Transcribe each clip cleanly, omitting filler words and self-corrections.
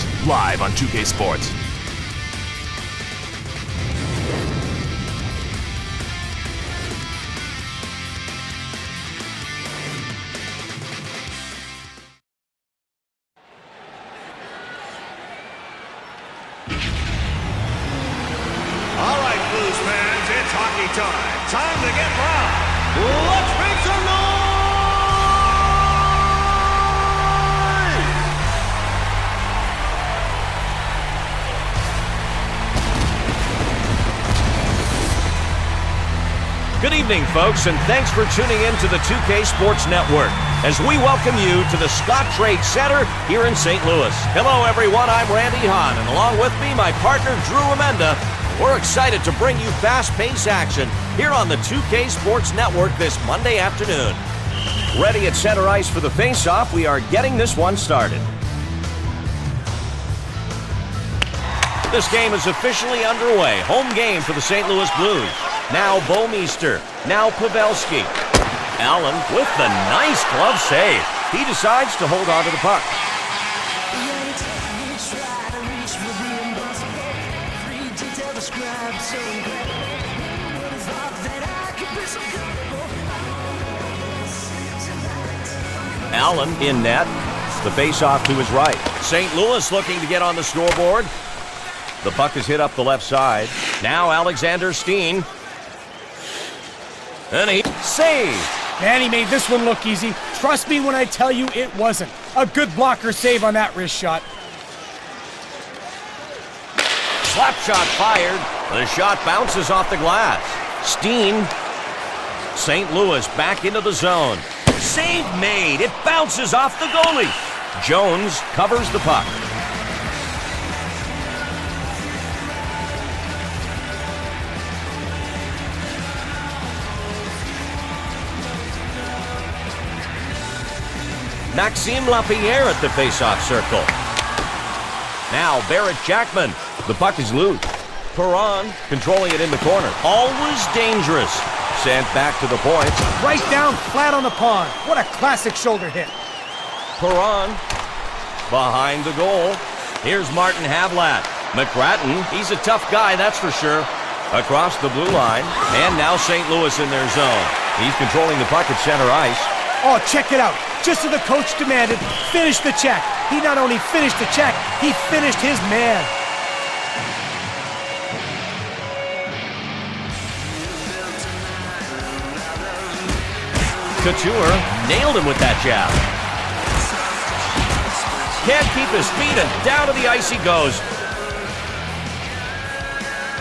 Blues, live on 2K Sports. All right, Blues fans, it's hockey time. Time to get loud. Let's make some noise! Good evening, folks, and thanks for tuning in to the 2K Sports Network as we welcome you to the Scott Trade Center here in St. Louis. Hello, everyone. I'm Randy Hahn, and along with me, my partner, Drew Amenda. We're excited to bring you fast-paced action here on the 2K Sports Network this Monday afternoon. Ready at center ice for the face-off, we are getting this one started. This game is officially underway. Home game for the St. Louis Blues. Now Bouwmeester. Now Pavelski. Allen with the nice glove save. He decides to hold on to the puck. Allen in net. The face-off to his right. St. Louis looking to get on the scoreboard. The puck is hit up the left side. Now Alexander Steen. And he save. Man, he made this one look easy. Trust me when I tell you it wasn't. A good blocker save on that wrist shot. Slap shot fired. The shot bounces off the glass. Steen. St. Louis back into the zone. Save made. It bounces off the goalie. Jones covers the puck. Maxime Lapierre at the face-off circle. Now Barrett Jackman. The puck is loose. Perron controlling it in the corner. Always dangerous. Sent back to the point. Right down flat on the pond. What a classic shoulder hit. Perron behind the goal. Here's Martin Havlat. McGrattan, he's a tough guy, that's for sure. Across the blue line. And now St. Louis in their zone. He's controlling the puck at center ice. Oh, check it out. Just as the coach demanded, finish the check. He not only finished the check, he finished his man. Couture nailed him with that jab. Can't keep his feet and down to the ice he goes.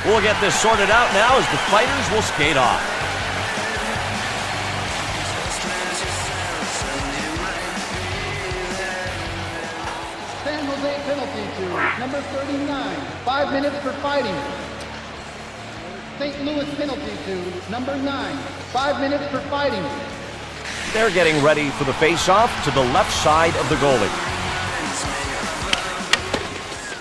We'll get this sorted out now as the fighters will skate off. Penalty to number 39, 5 minutes for fighting. St. Louis penalty to number 9, 5 minutes for fighting. They're getting ready for the face-off to the left side of the goalie.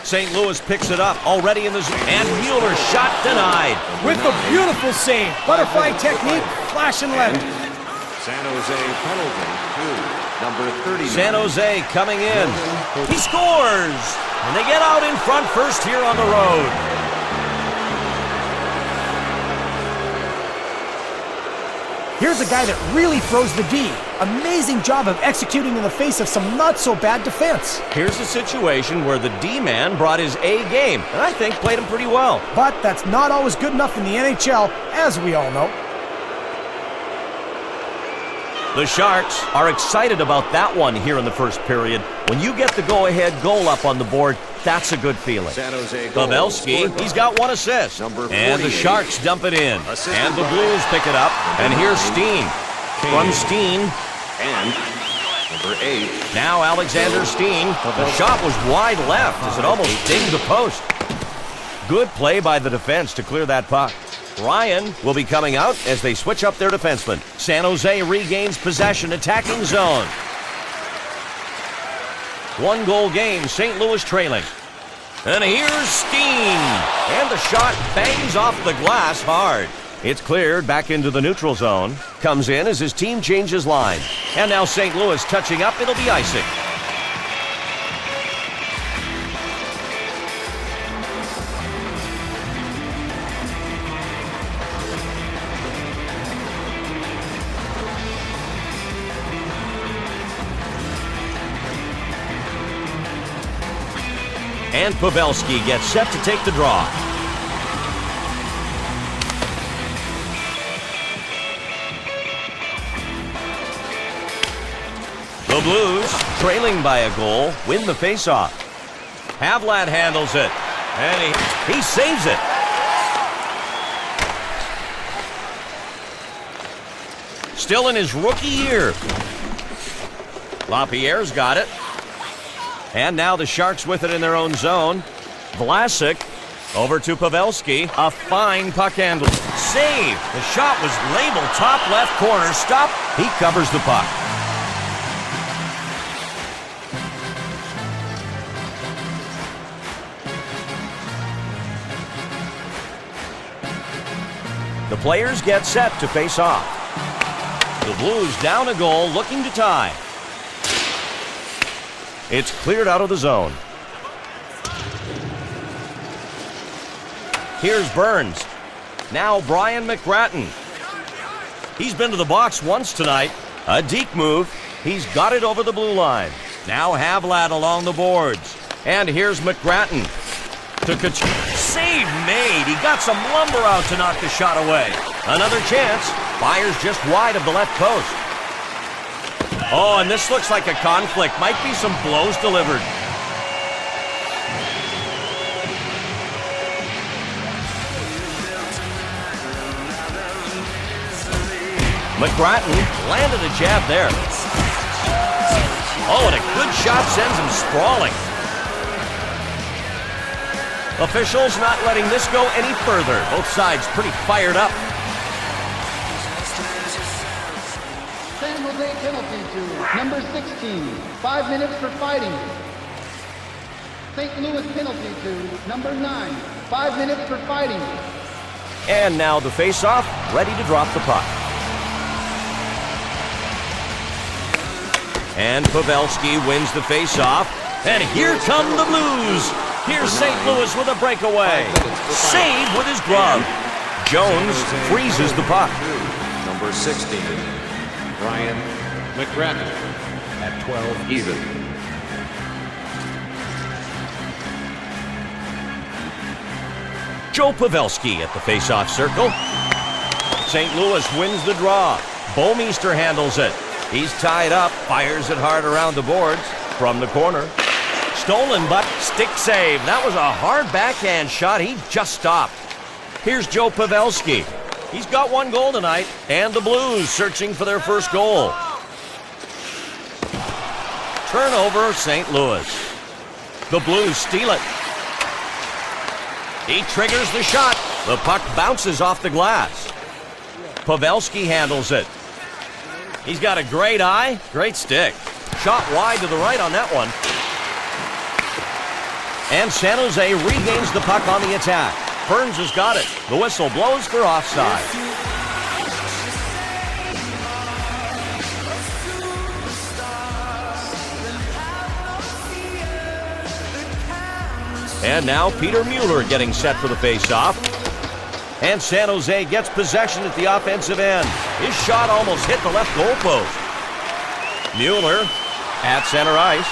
St. Louis picks it up already in the zone. And Mueller's shot denied. With a beautiful save. Butterfly technique, flash and left. San Jose penalty to number 30. San Jose coming in. He scores! And they get out in front first here on the road. Here's a guy that really throws the D. Amazing job of executing in the face of some not-so-bad defense. Here's a situation where the D-man brought his A game, and I think played him pretty well. But that's not always good enough in the NHL, as we all know. The Sharks are excited about that one here in the first period. When you get the go-ahead goal up on the board, that's a good feeling. San Jose goal. Pavelski, he's got one assist. And the Sharks dump it in. And the Blues pick it up. And here's Steen. From Steen. And number 8. Now Alexander Steen. The shot was wide left as it almost dinged the post. Good play by the defense to clear that puck. Ryan will be coming out as they switch up their defensemen. San Jose regains possession, attacking zone. 1-goal game, St. Louis trailing. And here's Steen. And the shot bangs off the glass hard. It's cleared back into the neutral zone. Comes in as his team changes line. And now St. Louis touching up, it'll be icing. And Pavelski gets set to take the draw. The Blues, trailing by a goal, win the faceoff. Havlat handles it, and he saves it. Still in his rookie year. LaPierre's got it. And now the Sharks with it in their own zone. Vlasic over to Pavelski. A fine puck handle. Save. The shot was labeled top left corner. Stop. He covers the puck. The players get set to face off. The Blues down a goal, looking to tie. It's cleared out of the zone. Here's Burns. Now Brian McGrattan. He's been to the box once tonight. A deke move. He's got it over the blue line. Now Havlat along the boards. And here's McGrattan. Save made. He got some lumber out to knock the shot away. Another chance. Fires just wide of the left post. Oh, and this looks like a conflict. Might be some blows delivered. McGrattan landed a jab there. Oh, and a good shot sends him sprawling. Officials not letting this go any further. Both sides pretty fired up. San Jose penalty to number 16. 5 minutes for fighting. St. Louis penalty to number 9. 5 minutes for fighting. And now the face-off, ready to drop the puck. And Pavelski wins the face-off. And here come the Blues. Here's St. Louis with a breakaway. Save with his glove. Jones freezes the puck. Number 16, Brian McGrattan at 12 even. Joe Pavelski at the face-off circle. St. Louis wins the draw. Bouwmeester handles it. He's tied up, fires it hard around the boards from the corner. Stolen, but stick save. That was a hard backhand shot. He just stopped. Here's Joe Pavelski. He's got one goal tonight, and the Blues searching for their first goal. Turnover, St. Louis. The Blues steal it. He triggers the shot. The puck bounces off the glass. Pavelski handles it. He's got a great eye, great stick. Shot wide to the right on that one. And San Jose regains the puck on the attack. Burns has got it. The whistle blows for offside. And now Peter Mueller getting set for the face-off. And San Jose gets possession at the offensive end. His shot almost hit the left goal post. Mueller at center ice.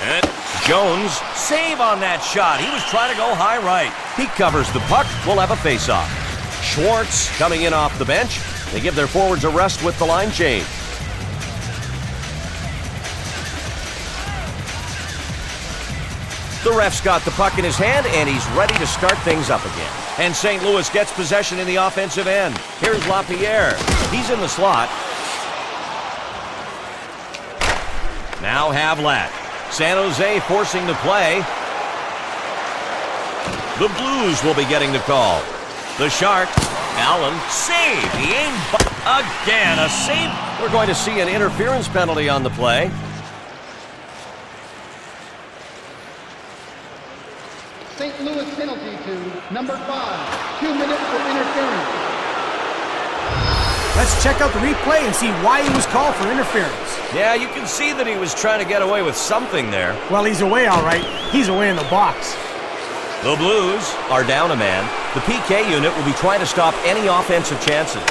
And Jones, save on that shot. He was trying to go high right. He covers the puck. We'll have a face-off. Schwartz coming in off the bench. They give their forwards a rest with the line change. The ref's got the puck in his hand, and he's ready to start things up again. And St. Louis gets possession in the offensive end. Here's LaPierre. He's in the slot. Now Havlat. San Jose forcing the play. The Blues will be getting the call. The Shark. Allen. Save. He aimed again. A save. We're going to see an interference penalty on the play. St. Louis penalty to number 5. 2 minutes for interference. Let's check out the replay and see why he was called for interference. Yeah, you can see that he was trying to get away with something there. Well, he's away all right. He's away in the box. The Blues are down a man. The PK unit will be trying to stop any offensive chances.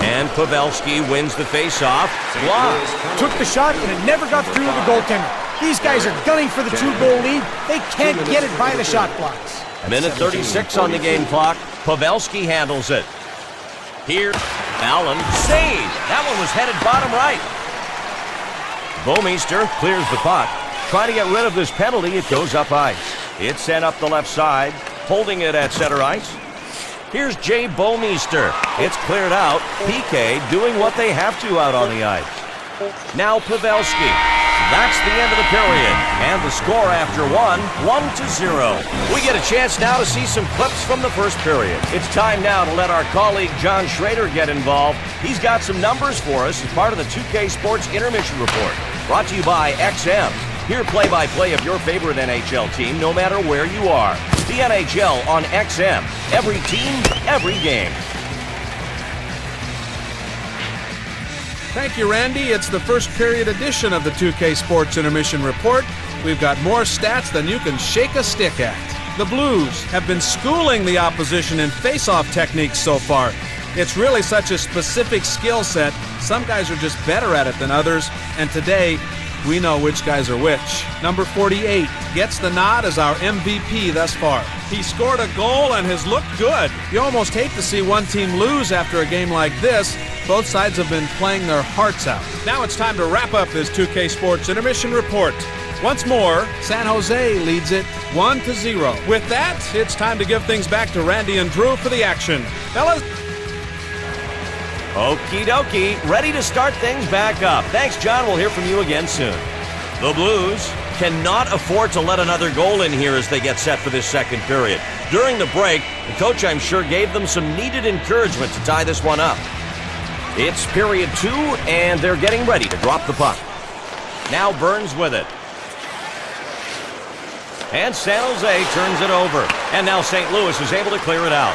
And Pavelski wins the face-off. Blocked. Took the shot, and it never got through the goaltender. These guys are gunning for the 2-goal lead. They can't get it by the shot blocks. Minute 36 on the game clock. Pavelski handles it. Here, Allen, save. That one was headed bottom right. Bouwmeester clears the puck. Trying to get rid of this penalty, it goes up ice. It's sent up the left side, holding it at center ice. Here's Jay Bouwmeester. It's cleared out. PK doing what they have to out on the ice. Now Pavelski. That's the end of the period. And the score after 1-0. We get a chance now to see some clips from the first period. It's time now to let our colleague John Schrader get involved. He's got some numbers for us as part of the 2K Sports Intermission Report. Brought to you by XM. Hear play-by-play of your favorite NHL team no matter where you are. The NHL on XM. Every team, every game. Thank you, Randy. It's the first period edition of the 2K Sports Intermission Report. We've got more stats than you can shake a stick at. The Blues have been schooling the opposition in face-off techniques so far. It's really such a specific skill set. Some guys are just better at it than others, and today we know which guys are which. Number 48 gets the nod as our MVP thus far. He scored a goal and has looked good. You almost hate to see one team lose after a game like this. Both sides have been playing their hearts out. Now it's time to wrap up this 2K Sports Intermission Report. Once more, San Jose leads it 1-0. With that, it's time to give things back to Randy and Drew for the action. Fellas? Okie dokie, ready to start things back up. Thanks, John. We'll hear from you again soon. The Blues cannot afford to let another goal in here as they get set for this second period. During the break, the coach, I'm sure, gave them some needed encouragement to tie this one up. It's period 2, and they're getting ready to drop the puck. Now Burns with it. And San Jose turns it over. And now St. Louis is able to clear it out.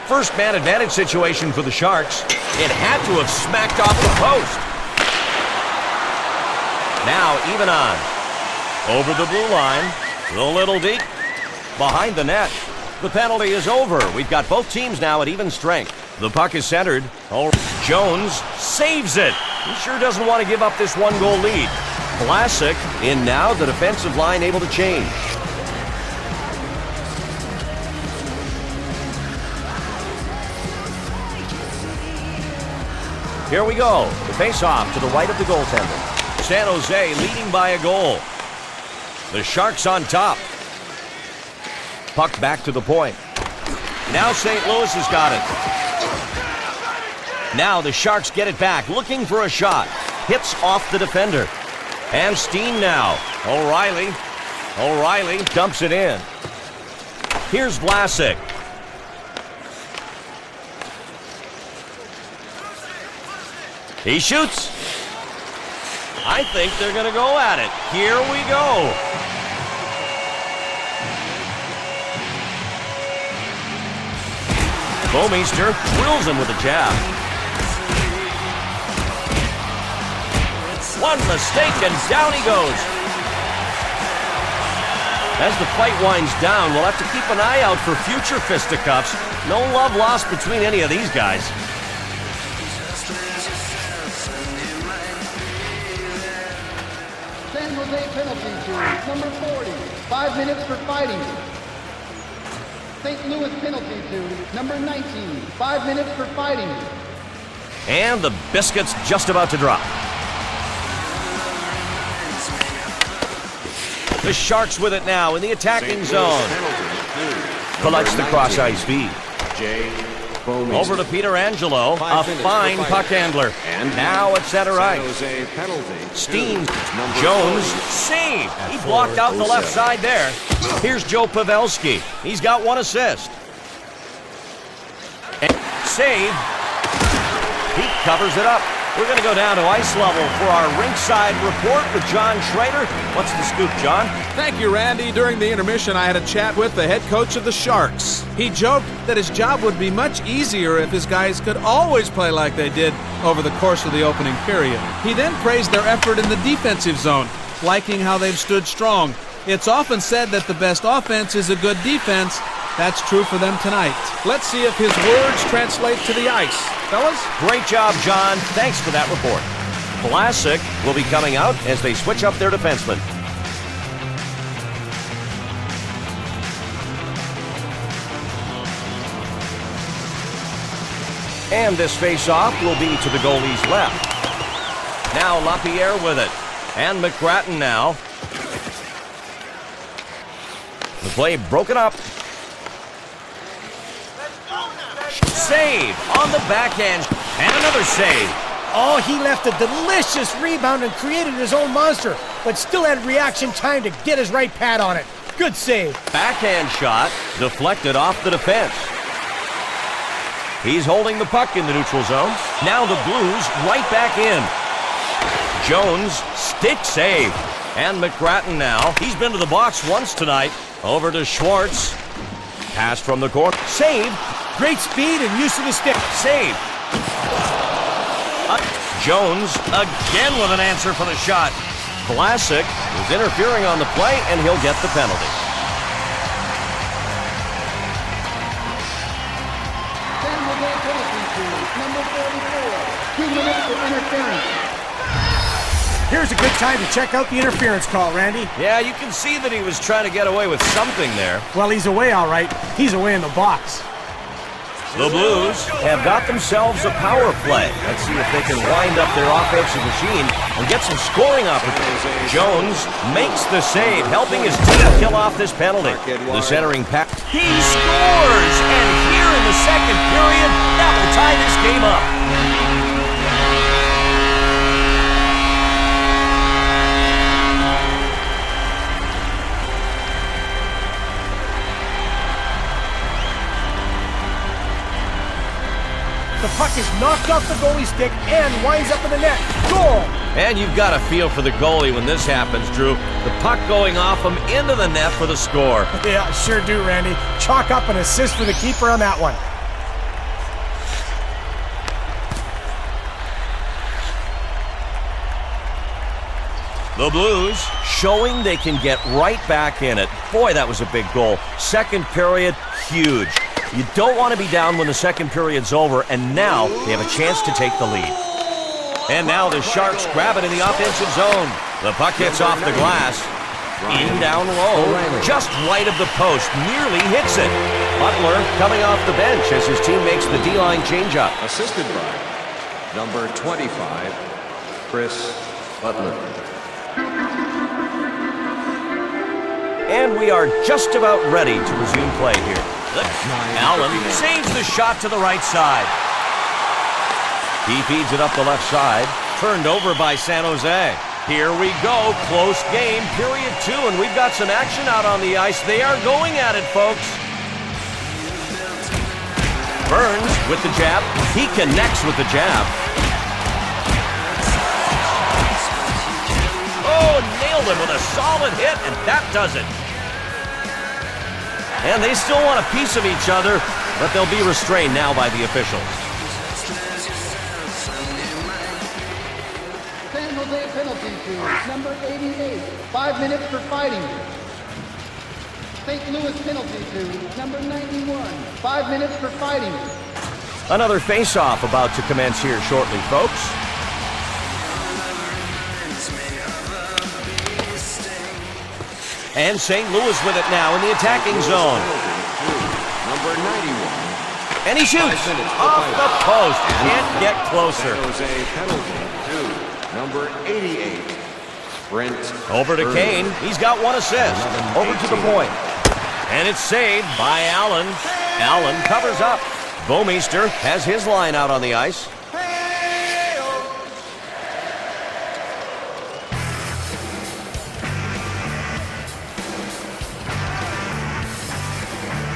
First man advantage situation for the Sharks. It had to have smacked off the post. Now even on. Over the blue line. A little deep. Behind the net. The penalty is over. We've got both teams now at even strength. The puck is centered. Oh, Jones saves it. He sure doesn't want to give up this 1-goal lead. Vlasic in now. The defensive line able to change. Here we go. The face-off to the right of the goaltender. San Jose leading by a goal. The Sharks on top. Puck back to the point. Now St. Louis has got it. Now the Sharks get it back, looking for a shot. Hits off the defender. And Steen now. O'Reilly dumps it in. Here's Vlasic. He shoots. I think they're going to go at it. Here we go. Bouwmeester drills him with a jab. One mistake and down he goes. As the fight winds down, we'll have to keep an eye out for future fisticuffs. No love lost between any of these guys. San Jose penalty to number 40. 5 minutes for fighting. St. Louis penalty to number 19. 5 minutes for fighting. And the biscuit's just about to drop. The Sharks with it now in the attacking zone. Collects the cross-ice feed. Over to Peter Angelo, a fine puck handler. And now at center ice. Steen, Jones, save. He blocked out the left side there. Here's Joe Pavelski. He's got 1 assist. And save. He covers it up. We're going to go down to ice level for our rinkside report with John Schrader. What's the scoop, John? Thank you, Randy. During the intermission, I had a chat with the head coach of the Sharks. He joked that his job would be much easier if his guys could always play like they did over the course of the opening period. He then praised their effort in the defensive zone, liking how they've stood strong. It's often said that the best offense is a good defense. That's true for them tonight. Let's see if his words translate to the ice. Fellas? Great job, John. Thanks for that report. Vlasic will be coming out as they switch up their defensemen. And this face-off will be to the goalie's left. Now LaPierre with it. And McGrattan now. The play broken up. Save on the backhand. And another save. Oh, he left a delicious rebound and created his own monster, but still had reaction time to get his right pad on it. Good save. Backhand shot deflected off the defense. He's holding the puck in the neutral zone. Now the Blues right back in. Jones, stick save. And McGrattan now. He's been to the box once tonight. Over to Schwartz. Pass from the corner. Save. Great speed and use of the stick. Save. Jones again with an answer for the shot. Vlasic is interfering on the play, and he'll get the penalty. San Jose penalty to number 44. 2 minutes for interference. Here's a good time to check out the interference call, Randy. Yeah, you can see that he was trying to get away with something there. Well, he's away all right. He's away in the box. The Blues have got themselves a power play. Let's see if they can wind up their offensive machine and get some scoring opportunities. Jones makes the save, helping his team kill off this penalty. The centering pass. He scores! And here in the second period, that will tie this game up. The puck is knocked off the goalie stick and winds up in the net. Goal! And you've got a feel for the goalie when this happens, Drew. The puck going off him into the net for the score. Yeah, sure do, Randy. Chalk up an assist for the keeper on that one. The Blues showing they can get right back in it. Boy, that was a big goal. Second period, huge. You don't want to be down when the second period's over, and now they have a chance to take the lead. And now the Sharks grab it in the offensive zone. The puck hits off the glass. In down low, just right of the post, nearly hits it. Butler coming off the bench as his team makes the D-line changeup. Assisted by number 25, Chris Butler. And we are just about ready to resume play here. Allen saves the shot to the right side. He feeds it up the left side. Turned over by San Jose. Here we go. Close game, period 2, and we've got some action out on the ice. They are going at it, folks. Burns with the jab. He connects with the jab. Oh, nailed him with a solid hit, and that does it. And they still want a piece of each other, but they'll be restrained now by the officials. San Jose penalty to number 88. 5 minutes for fighting. St. Louis penalty to number 91. 5 minutes for fighting. Another face-off about to commence here shortly, folks. And St. Louis with it now in the attacking zone. Number 91. And he shoots off the post. Can't get closer. San Jose penalty to number 88, Brent. Over to Kane. He's got one assist. Over to the point. And it's saved by Allen. Allen covers up. Bouwmeester has his line out on the ice.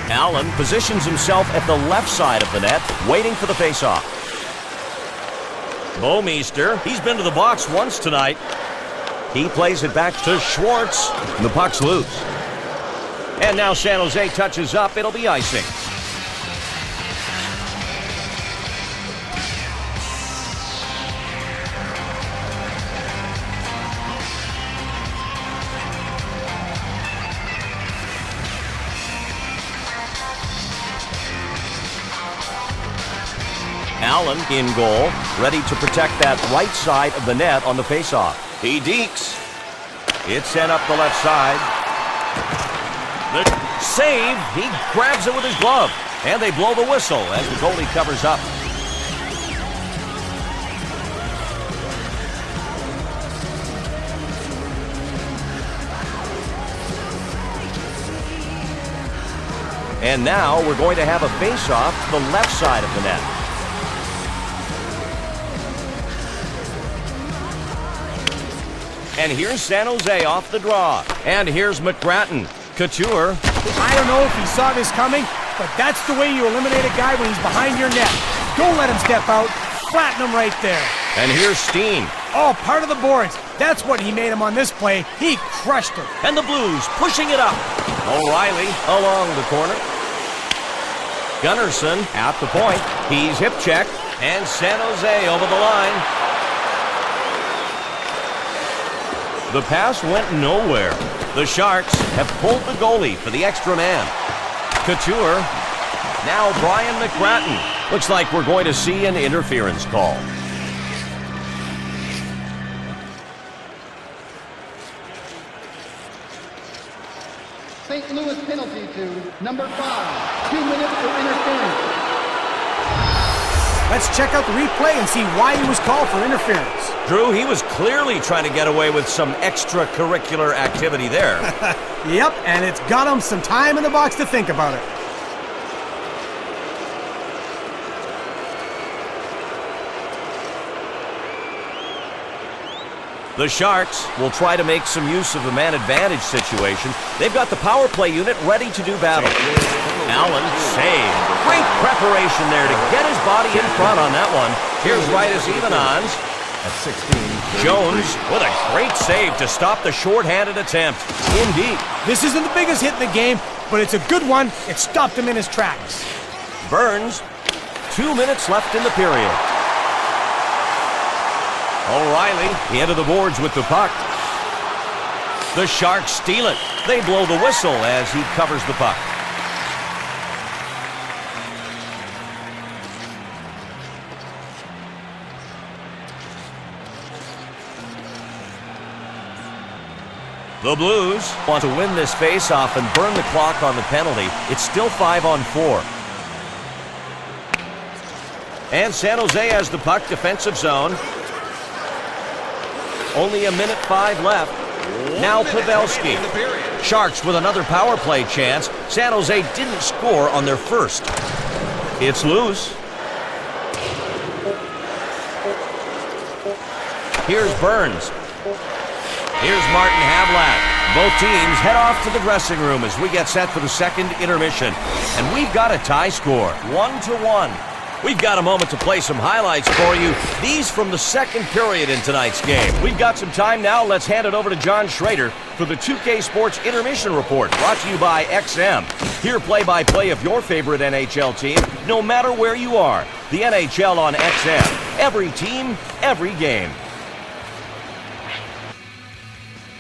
Allen positions himself at the left side of the net, waiting for the faceoff. Bouwmeester, he's been to the box once tonight. He plays it back to Schwartz. The puck's loose. And now San Jose touches up. It'll be icing. Allen in goal, ready to protect that right side of the net on the faceoff. He dekes. It's sent up the left side. The save. He grabs it with his glove. And they blow the whistle as the goalie covers up. And now we're going to have a face-off to the left side of the net. And here's San Jose off the draw. And here's McGrattan. Couture. I don't know if he saw this coming, but that's the way you eliminate a guy when he's behind your net. Don't let him step out. Flatten him right there. And here's Steen. Oh, part of the boards. That's what he made him on this play. He crushed him. And the Blues pushing it up. O'Reilly along the corner. Gunnarsson at the point. He's hip checked. And San Jose over the line. The pass went nowhere. The Sharks have pulled the goalie for the extra man. Couture. Now Brian McGrattan. Looks like we're going to see an interference call. St. Louis penalty to number 5. 2 minutes for interference. Let's check out the replay and see why he was called for interference. Drew, he was clearly trying to get away with some extracurricular activity there. Yep, and it's got him some time in the box to think about it. The Sharks will try to make some use of the man advantage situation. They've got the power play unit ready to do battle. Allen save. Great preparation there to get his body in front on that one. Here's Rightus Evenons. At 16. Jones with a great save to stop the shorthanded attempt. Indeed. This isn't the biggest hit in the game, but it's a good one. It stopped him in his tracks. Burns. 2 minutes left in the period. O'Reilly into the boards with the puck. The Sharks steal it. They blow the whistle as he covers the puck. The Blues want to win this face-off and burn the clock on the penalty. It's still 5-on-4. And San Jose has the puck, defensive zone. Only 1:05 left. Now Pavelski. Sharks with another power play chance. San Jose didn't score on their first. It's loose. Here's Burns. Here's Martin Havlat. Both teams head off to the dressing room as we get set for the second intermission. And we've got a tie score, 1-1. We've got a moment to play some highlights for you. These from the second period in tonight's game. We've got some time now. Let's hand it over to John Schrader for the 2K Sports Intermission Report, brought to you by XM. Hear play-by-play of your favorite NHL team, no matter where you are. The NHL on XM. Every team, every game.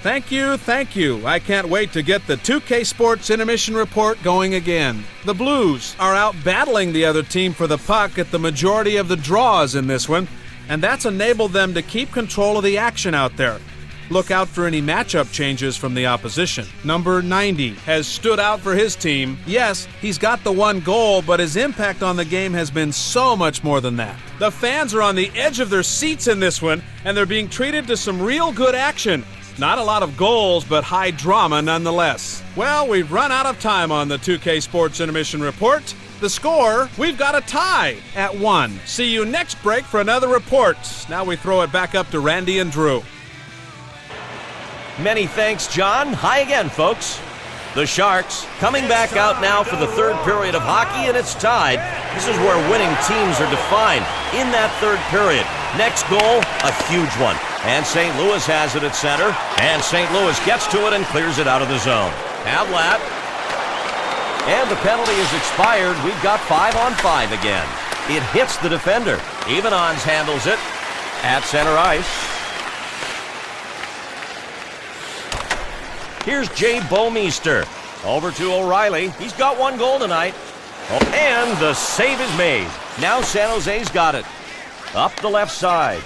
Thank you. I can't wait to get the 2K Sports Intermission Report going again. The Blues are out battling the other team for the puck at the majority of the draws in this one, and that's enabled them to keep control of the action out there. Look out for any matchup changes from the opposition. Number 90 has stood out for his team. Yes, he's got the one goal, but his impact on the game has been so much more than that. The fans are on the edge of their seats in this one, and they're being treated to some real good action. Not a lot of goals, but high drama nonetheless. Well, we've run out of time on the 2K Sports Intermission Report. The score, we've got a tie at 1. See you next break for another report. Now we throw it back up to Randy and Drew. Many thanks, John. Hi again, folks. The Sharks coming back out now for the third period of hockey, and it's tied. This is where winning teams are defined in that third period. Next goal, a huge one. And St. Louis has it at center. And St. Louis gets to it and clears it out of the zone. Havlat. And the penalty is expired. We've got 5-on-5 again. It hits the defender. Evenons handles it at center ice. Here's Jay Bouwmeester. Over to O'Reilly. He's got one goal tonight. Oh, and the save is made. Now San Jose's got it. Up the left side.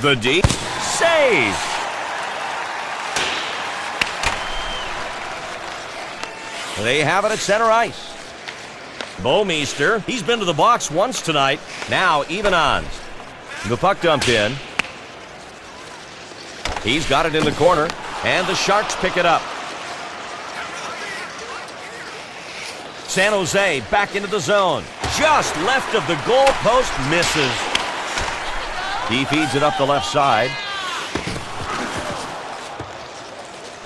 The D. Save! They have it at center ice. Bouwmeester, he's been to the box once tonight. Now even on. The puck dumped in. He's got it in the corner, and the Sharks pick it up. San Jose back into the zone. Just left of the goal post, misses. He feeds it up the left side.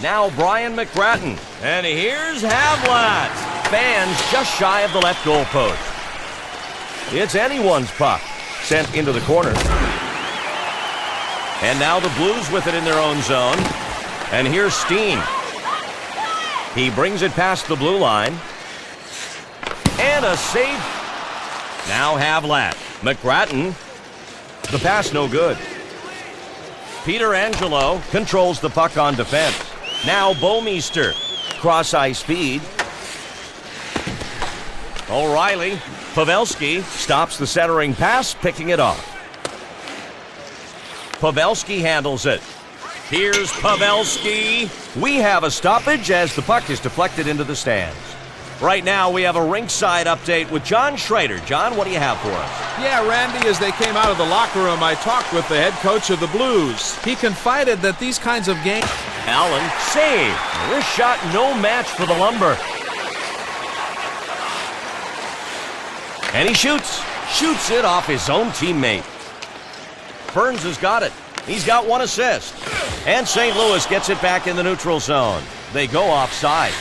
Now Brian McGrattan. And here's Havlat. Fans just shy of the left goal post. It's anyone's puck. Sent into the corner. And now the Blues with it in their own zone. And here's Steen. He brings it past the blue line. And a save. Now Havlat. McGrattan. The pass no good. Peter Angelo controls the puck on defense. Now Bouwmeester. Cross-ice feed. O'Reilly. Pavelski stops the centering pass, picking it off. Pavelski handles it. Here's Pavelski. We have a stoppage as the puck is deflected into the stands. Right now, we have a rinkside update with John Schrader. John, what do you have for us? Yeah, Randy, as they came out of the locker room, I talked with the head coach of the Blues. He confided that these kinds of games... Allen, save. This shot, no match for the Lumber. And he shoots. Shoots it off his own teammate. Burns has got it. He's got one assist. And St. Louis gets it back in the neutral zone. They go offside.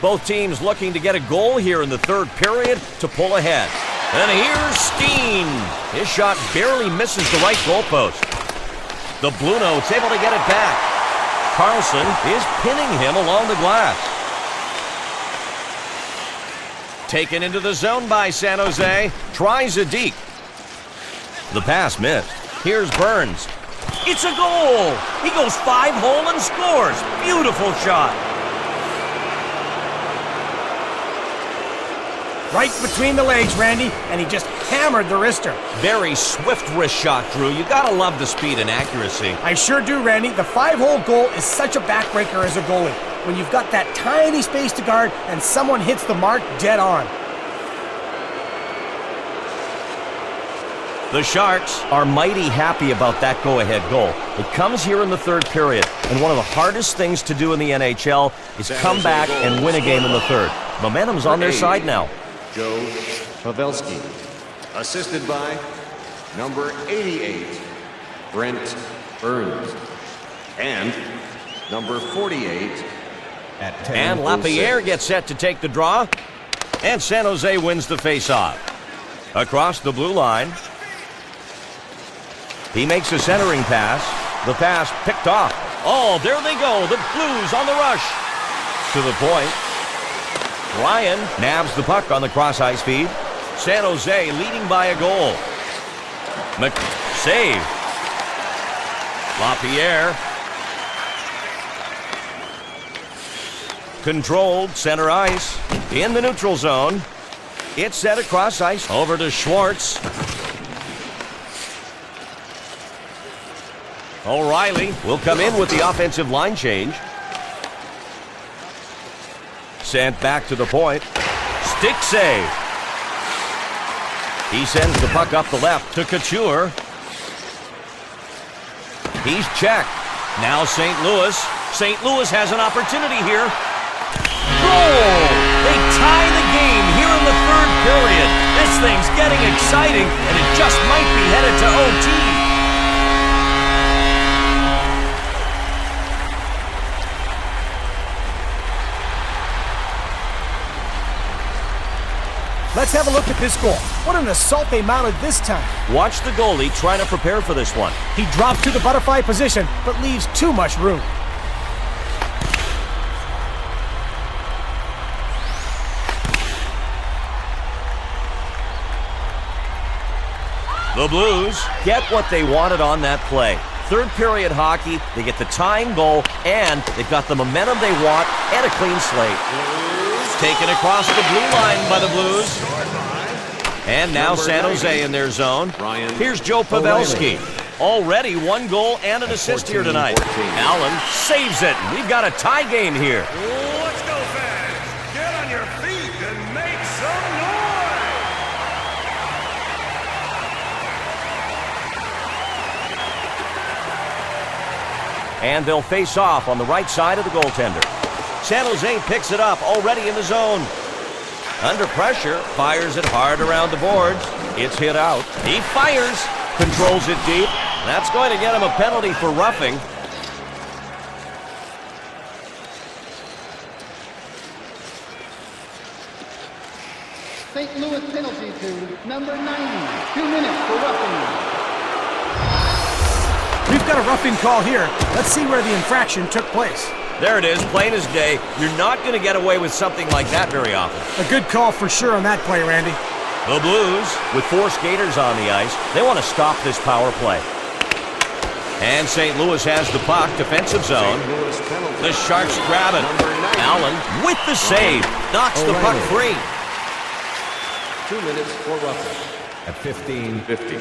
Both teams looking to get a goal here in the third period to pull ahead. And here's Steen. His shot barely misses the right goalpost. The Blue Notes able to get it back. Carlson is pinning him along the glass. Taken into the zone by San Jose. Tries a deke. The pass missed. Here's Burns. It's a goal! He goes 5-hole and scores. Beautiful shot. Right between the legs, Randy, and he just hammered the wrister. Very swift wrist shot, Drew. You gotta love the speed and accuracy. I sure do, Randy. The 5-hole goal is such a backbreaker as a goalie. When you've got that tiny space to guard and someone hits the mark dead on. The Sharks are mighty happy about that go-ahead goal. It comes here in the third period, and one of the hardest things to do in the NHL is come back and win a game in the third. Momentum's on their side now. Joe Pavelski. Assisted by number 88, Brent Burns. And number 48 at 10. And Lapierre gets set to take the draw. And San Jose wins the face-off. Across the blue line. He makes a centering pass. The pass picked off. Oh, there they go. The Blues on the rush. To the point. Ryan nabs the puck on the cross-ice feed. San Jose leading by a goal. Save. Lapierre. Controlled center ice. In the neutral zone. It's set across ice. Over to Schwartz. O'Reilly will come in with the offensive line change. Sent back to the point. Stick save. He sends the puck up the left to Couture. He's checked. Now St. Louis. St. Louis has an opportunity here. Goal! They tie the game here in the third period. This thing's getting exciting, and it just might be headed to OT. Let's have a look at this goal. What an assault they mounted this time. Watch the goalie trying to prepare for this one. He drops to the butterfly position, but leaves too much room. The Blues get what they wanted on that play. Third period hockey, they get the tying goal, and they've got the momentum they want and a clean slate. Taken across the blue line by the Blues. And now San Jose in their zone. Here's Joe Pavelski. Already 1 goal and an assist here tonight. Allen saves it. We've got a tie game here. Let's go, fans. Get on your feet and make some noise. And they'll face off on the right side of the goaltender. San Jose picks it up, already in the zone. Under pressure, fires it hard around the boards. It's hit out. He fires, controls it deep. That's going to get him a penalty for roughing. St. Louis penalty to number 90. 2 minutes for roughing. We've got a roughing call here. Let's see where the infraction took place. There it is, plain as day. You're not going to get away with something like that very often. A good call for sure on that play, Randy. The Blues, with 4 skaters on the ice, they want to stop this power play. And St. Louis has the puck, defensive zone. The Sharks grab it. Allen with the save, knocks the puck free. 2 minutes for roughing at 15:50.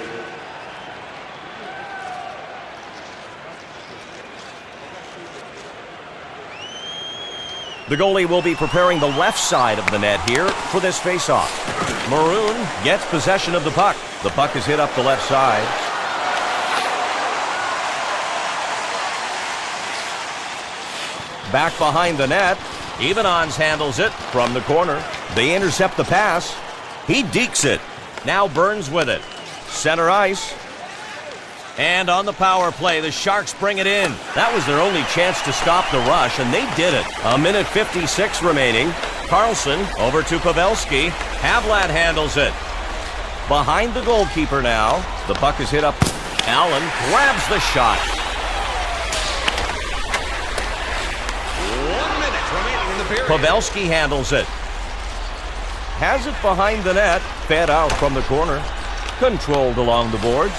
The goalie will be preparing the left side of the net here for this faceoff. Maroon gets possession of the puck. The puck is hit up the left side. Back behind the net. Evenons handles it from the corner. They intercept the pass. He dekes it. Now Burns with it. Center ice. And on the power play, the Sharks bring it in. That was their only chance to stop the rush, and they did it. 1:56 remaining. Carlson over to Pavelski. Havlat handles it. Behind the goalkeeper now. The puck is hit up. Allen grabs the shot. 1 minute remaining in the period. Pavelski handles it. Has it behind the net. Fed out from the corner. Controlled along the boards.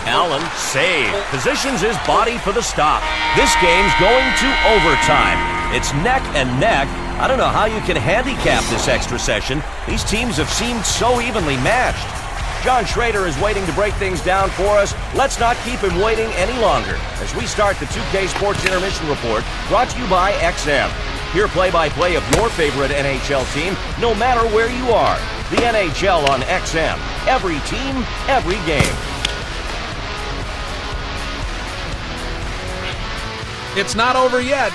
Allen save. Positions his body for the stop. This game's going to overtime. It's neck and neck. I don't know how you can handicap this extra session. These teams have seemed so evenly matched. John Schrader is waiting to break things down for us. Let's not keep him waiting any longer as we start the 2K Sports Intermission Report, brought to you by XM. Hear play-by-play of your favorite NHL team, no matter where you are. The NHL on XM. Every team, every game. It's not over yet,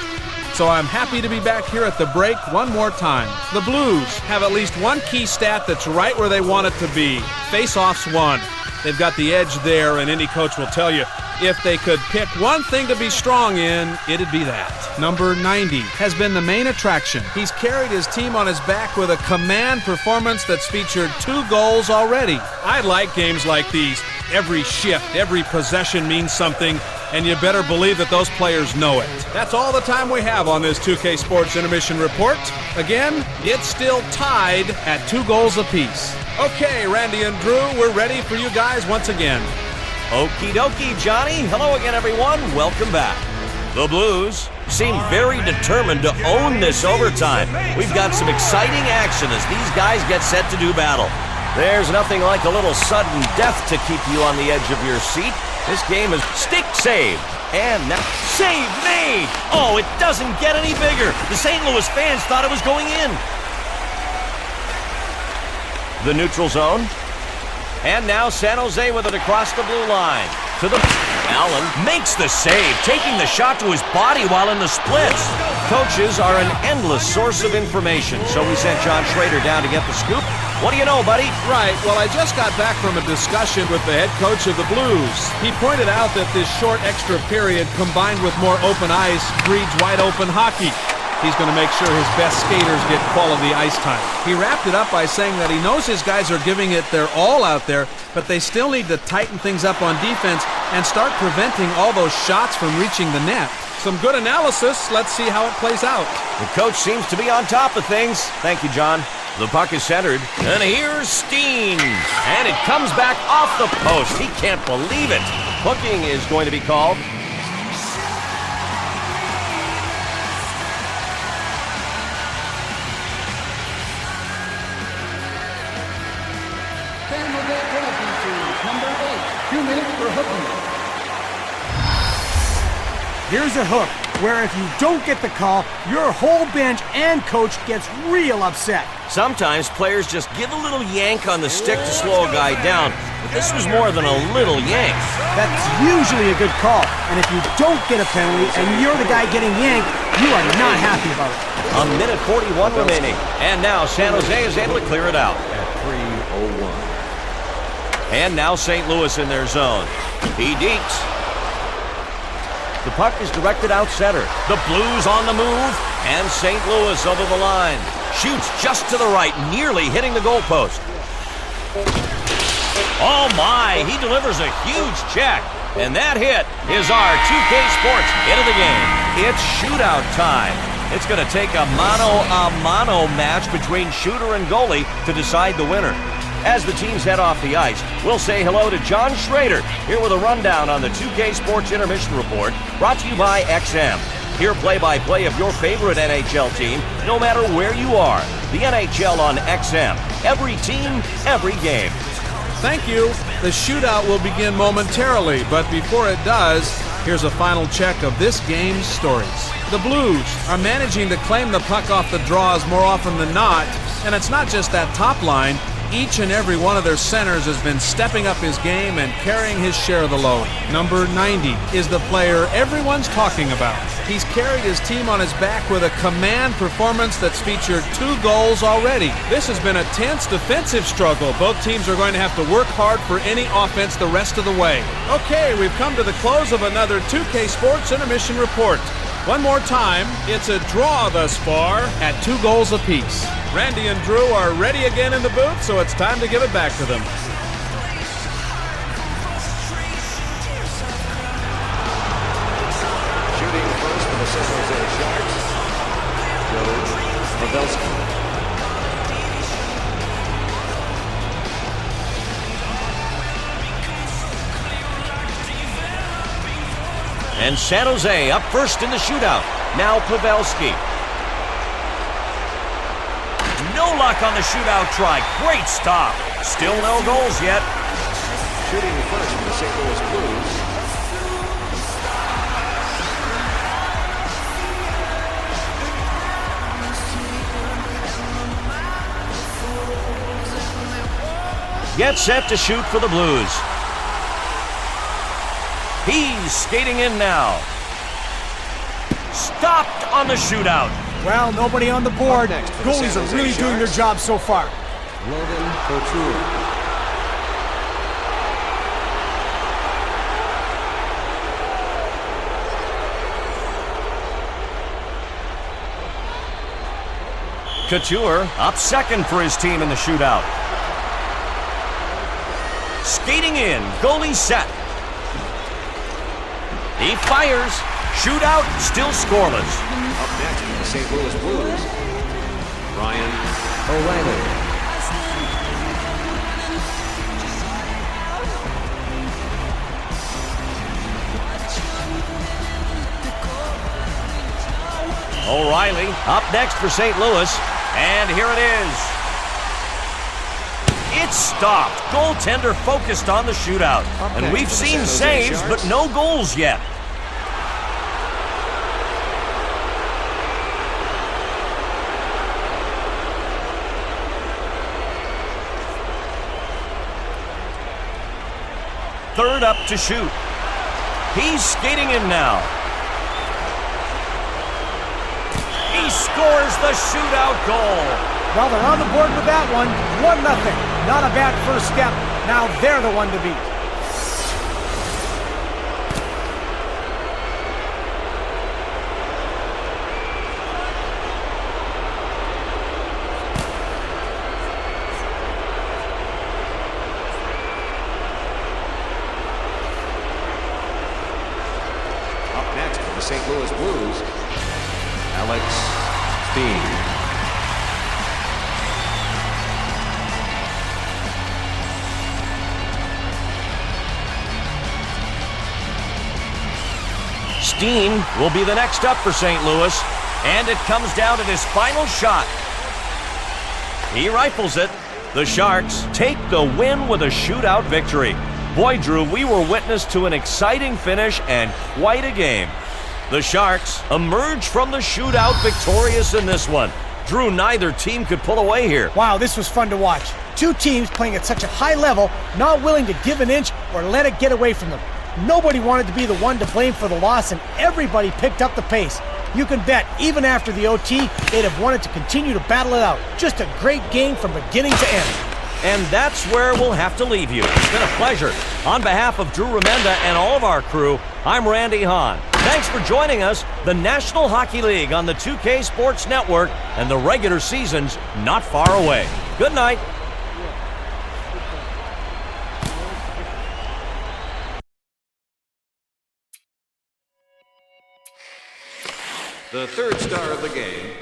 so I'm happy to be back here at the break one more time. The Blues have at least one key stat that's right where they want it to be. Face-offs won. They've got the edge there, and any coach will tell you, if they could pick one thing to be strong in, it'd be that. Number 90 has been the main attraction. He's carried his team on his back with a command performance that's featured 2 goals already. I like games like these. Every shift, every possession means something, and you better believe that those players know it. That's all the time we have on this 2K Sports Intermission Report. Again, it's still tied at 2 goals apiece. Okay, Randy and Drew, we're ready for you guys once again. Okie dokie, Johnny. Hello again, everyone. Welcome back. The Blues seem very determined to own this overtime. We've got some exciting action as these guys get set to do battle. There's nothing like a little sudden death to keep you on the edge of your seat. This game is stick saved. And now, save made! Oh, it doesn't get any bigger. The St. Louis fans thought it was going in. The neutral zone. And now San Jose with it across the blue line. To the... Allen makes the save, taking the shot to his body while in the splits. Coaches are an endless source of information, so we sent John Schrader down to get the scoop. What do you know, buddy? Right, well, I just got back from a discussion with the head coach of the Blues. He pointed out that this short extra period, combined with more open ice, breeds wide-open hockey. He's going to make sure his best skaters get quality ice time. He wrapped it up by saying that he knows his guys are giving it their all out there, but they still need to tighten things up on defense and start preventing all those shots from reaching the net. Some good analysis. Let's see how it plays out. The coach seems to be on top of things. Thank you, John. The puck is centered, and here's Steen. And it comes back off the post. He can't believe it. Hooking is going to be called. San Jose penalty to number 8. 2 minutes for hooking. Here's a hook, where if you don't get the call, your whole bench and coach gets real upset. Sometimes players just give a little yank on the stick to slow a guy down, but this was more than a little yank. That's usually a good call, and if you don't get a penalty and you're the guy getting yanked, you are not happy about it. A minute 41 remaining, and now San Jose is able to clear it out. At 3:01. And now St. Louis in their zone. He deets. The puck is directed out center. The Blues on the move, and St. Louis over the line. Shoots just to the right, nearly hitting the goalpost. Oh my, he delivers a huge check. And that hit is our 2K Sports hit of the game. It's shootout time. It's going to take a mano-a-mano match between shooter and goalie to decide the winner. As the teams head off the ice, we'll say hello to John Schrader, here with a rundown on the 2K Sports Intermission Report, brought to you by XM. Hear play-by-play of your favorite NHL team, no matter where you are. The NHL on XM. Every team, every game. Thank you. The shootout will begin momentarily, but before it does, here's a final check of this game's stories. The Blues are managing to claim the puck off the draws more often than not, and it's not just that top line. Each and every one of their centers has been stepping up his game and carrying his share of the load. Number 90 is the player everyone's talking about. He's carried his team on his back with a command performance that's featured 2 goals already. This has been a tense defensive struggle. Both teams are going to have to work hard for any offense the rest of the way. Okay, we've come to the close of another 2K Sports Intermission Report. One more time, it's a draw thus far at 2 goals apiece. Randy and Drew are ready again in the booth, so it's time to give it back to them. Shooting first for the San Jose Sharks, Joe Pavelski. And San Jose up first in the shootout. Now Pavelski. No luck on the shootout try. Great stop. Still no goals yet. Shooting first for the St. Louis Blues, Gets set to shoot for the Blues. He's skating in now. Stopped on the shootout. Well, nobody on the board. Up next for the Goalies San are Jose really doing their Sharks. job so far. Logan Couture. Couture up second for his team in the shootout. Skating in, goalie set. He fires. Shootout still scoreless. Up next for the St. Louis Blues, Ryan O'Reilly. O'Reilly up next for St. Louis. And here it is. It's stopped. Goaltender focused on the shootout. And we've seen saves, but no goals yet. Third up to shoot. He's skating in now. He scores the shootout goal. Well, they're on the board with that one. 1-0. Not a bad first step. Now they're the one to beat. Up next for the St. Louis Blues, Alex Steen. Dean will be the next up for St. Louis, and it comes down to his final shot. He rifles it. The Sharks take the win with a shootout victory. Boy, Drew, we were witness to an exciting finish and quite a game. The Sharks emerge from the shootout victorious in this one. Drew, neither team could pull away here. Wow, this was fun to watch. Two teams playing at such a high level, not willing to give an inch or let it get away from them. Nobody wanted to be the one to blame for the loss, and everybody picked up the pace. You can bet, even after the OT, they'd have wanted to continue to battle it out. Just a great game from beginning to end. And that's where we'll have to leave you. It's been a pleasure. On behalf of Drew Remenda and all of our crew, I'm Randy Hahn. Thanks for joining us. The National Hockey League on the 2K Sports Network, and the regular season's not far away. Good night. The third star of the game.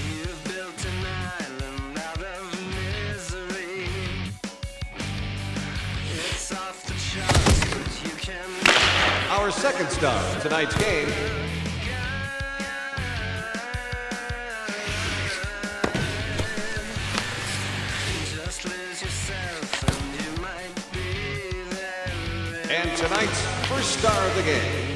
You've built an island out of misery. It's off the charts, but you can. Our second star of tonight's game. Just lose yourself and you might be there. And tonight's first star of the game.